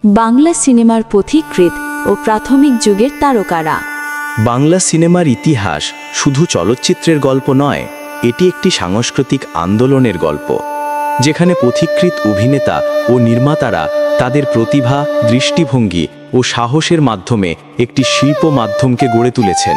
বাংলা সিনেমার পথিকৃৎ ও প্রাথমিক যুগের তারকারা। বাংলা সিনেমার ইতিহাস শুধু চলচ্চিত্রের গল্প নয়, এটি একটি সাংস্কৃতিক আন্দোলনের গল্প, যেখানে পথিকৃৎ অভিনেতা ও নির্মাতারা তাদের প্রতিভা, দৃষ্টিভঙ্গি ও সাহসের মাধ্যমে একটি শিল্প মাধ্যমকে গড়ে তুলেছেন।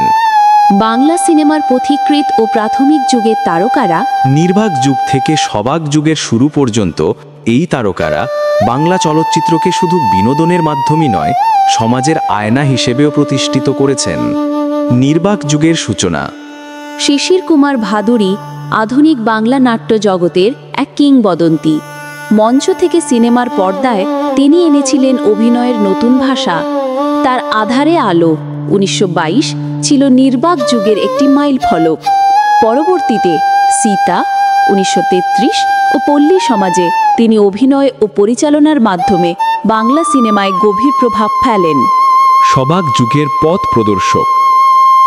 বাংলা সিনেমার পথিকৃৎ ও প্রাথমিক যুগের তারকারা, নির্বাক যুগ থেকে সবাক যুগের শুরু পর্যন্ত এই তারকারা বাংলা চলচ্চিত্রকে শুধু বিনোদনের মাধ্যমই নয়, সমাজের আয়না হিসেবেও প্রতিষ্ঠিত করেছেন। নির্বাক যুগের সূচনা। শিশির কুমার ভাদুড়ী আধুনিক বাংলা নাট্য জগতের এক কিংবদন্তি। মঞ্চ থেকে সিনেমার পর্দায় তিনি এনেছিলেন অভিনয়ের নতুন ভাষা। তার আধারে আলো 1922 ছিল নির্বাক যুগের একটি মাইল ফলক। পরবর্তীতে সীতা 1933 ও পল্লী সমাজে তিনি অভিনয় ও পরিচালনার মাধ্যমে বাংলা সিনেমায় গভীর প্রভাব ফেলেন। সবাক যুগের পথ প্রদর্শক।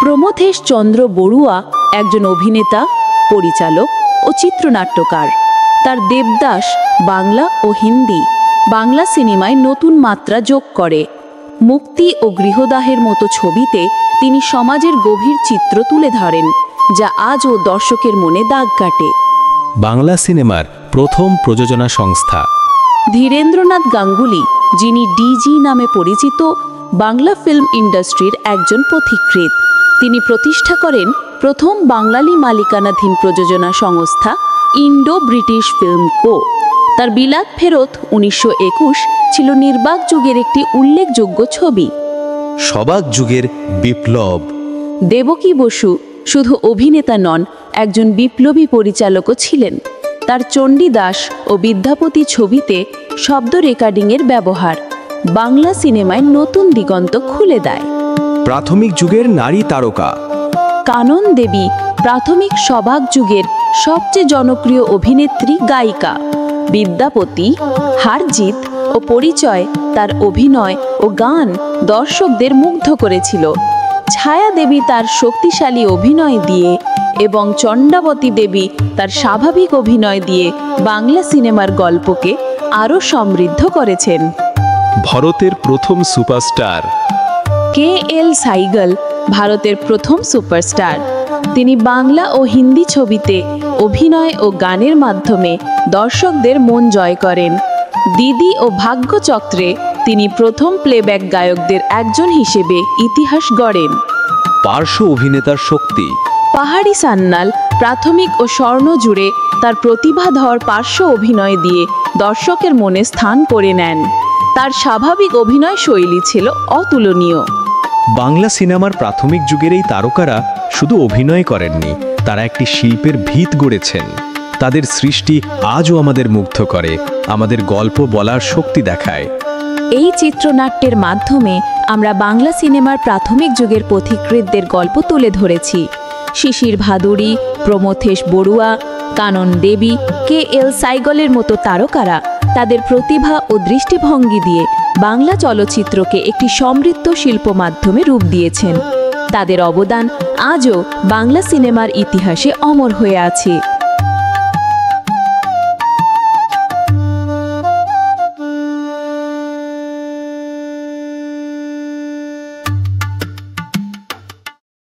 প্রমথেশ চন্দ্র বড়ুয়া একজন অভিনেতা, পরিচালক ও চিত্রনাট্যকার। তার দেবদাস বাংলা ও হিন্দি বাংলা সিনেমায় নতুন মাত্রা যোগ করে। মুক্তি ও গৃহদাহের মতো ছবিতে তিনি সমাজের গভীর চিত্র তুলে ধরেন, যা আজও দর্শকের মনে দাগ কাটে। বাংলা সিনেমার প্রথম প্রযোজনা সংস্থা। ধীরেন্দ্রনাথ গাঙ্গুলি, যিনি ডিজি নামে পরিচিত, বাংলা ফিল্ম ইন্ডাস্ট্রির একজন পথিকৃৎ। তিনি প্রতিষ্ঠা করেন প্রথম বাঙালি মালিকানাধীন প্রযোজনা সংস্থা ইন্ডো ব্রিটিশ ফিল্ম কো। তার বিলাত ফেরত 1921 ছিল নির্বাক যুগের একটি উল্লেখযোগ্য ছবি। সবাক যুগের বিপ্লব। দেবকী বসু শুধু অভিনেতা নন, একজন বিপ্লবী পরিচালকও ছিলেন। তার চণ্ডীদাস ও বিদ্যাপতি ছবিতে শব্দ রেকর্ডিংয়ের ব্যবহার বাংলা সিনেমায় নতুন দিগন্ত খুলে দেয়। প্রাথমিক যুগের নারী তারকা। কানন দেবী প্রাথমিক সবাক যুগের সবচেয়ে জনপ্রিয় অভিনেত্রী, গায়িকা। বিদ্যাপতি, হারজিত ও পরিচয় তার অভিনয় ও গান দর্শকদের মুগ্ধ করেছিল। ছায়া দেবী তার শক্তিশালী অভিনয় দিয়ে এবং চণ্ডাবতী দেবী তার স্বাভাবিক অভিনয় দিয়ে বাংলা সিনেমার গল্পকে আরও সমৃদ্ধ করেছেন। ভারতের প্রথম সুপারস্টার। KL সাইগল ভারতের প্রথম সুপারস্টার। তিনি বাংলা ও হিন্দি ছবিতে অভিনয় ও গানের মাধ্যমে দর্শকদের মন জয় করেন। দিদি ও ভাগ্যচক্রে তিনি প্রথম প্লেব্যাক গায়কদের একজন হিসেবে ইতিহাস গড়েন। পার্শ্ব অভিনেতার শক্তি। পাহাড়ি সান্যাল প্রাথমিক ও স্বর্ণ জুড়ে তার প্রতিভাধর পার্শ্ব অভিনয় দিয়ে দর্শকের মনে স্থান করে নেন। তার স্বাভাবিক অভিনয় শৈলী ছিল অতুলনীয়। বাংলা সিনেমার প্রাথমিক যুগের এই তারকারা শুধু অভিনয় করেননি, তারা একটি শিল্পের ভিত গড়েছেন। তাদের সৃষ্টি আজও আমাদের মুগ্ধ করে, আমাদের গল্প বলার শক্তি দেখায়। এই চিত্রনাট্যের মাধ্যমে আমরা বাংলা সিনেমার প্রাথমিক যুগের পথিকৃৎদের গল্প তুলে ধরেছি। শিশির ভাদুড়ী, প্রমথেশ বড়ুয়া, কানন দেবী, KL সাইগলের মতো তারকারা তাদের প্রতিভা ও দৃষ্টিভঙ্গি দিয়ে বাংলা চলচ্চিত্রকে একটি সমৃদ্ধ শিল্প মাধ্যমে রূপ দিয়েছেন। তাদের অবদান আজও বাংলা সিনেমার ইতিহাসে অমর হয়ে আছে।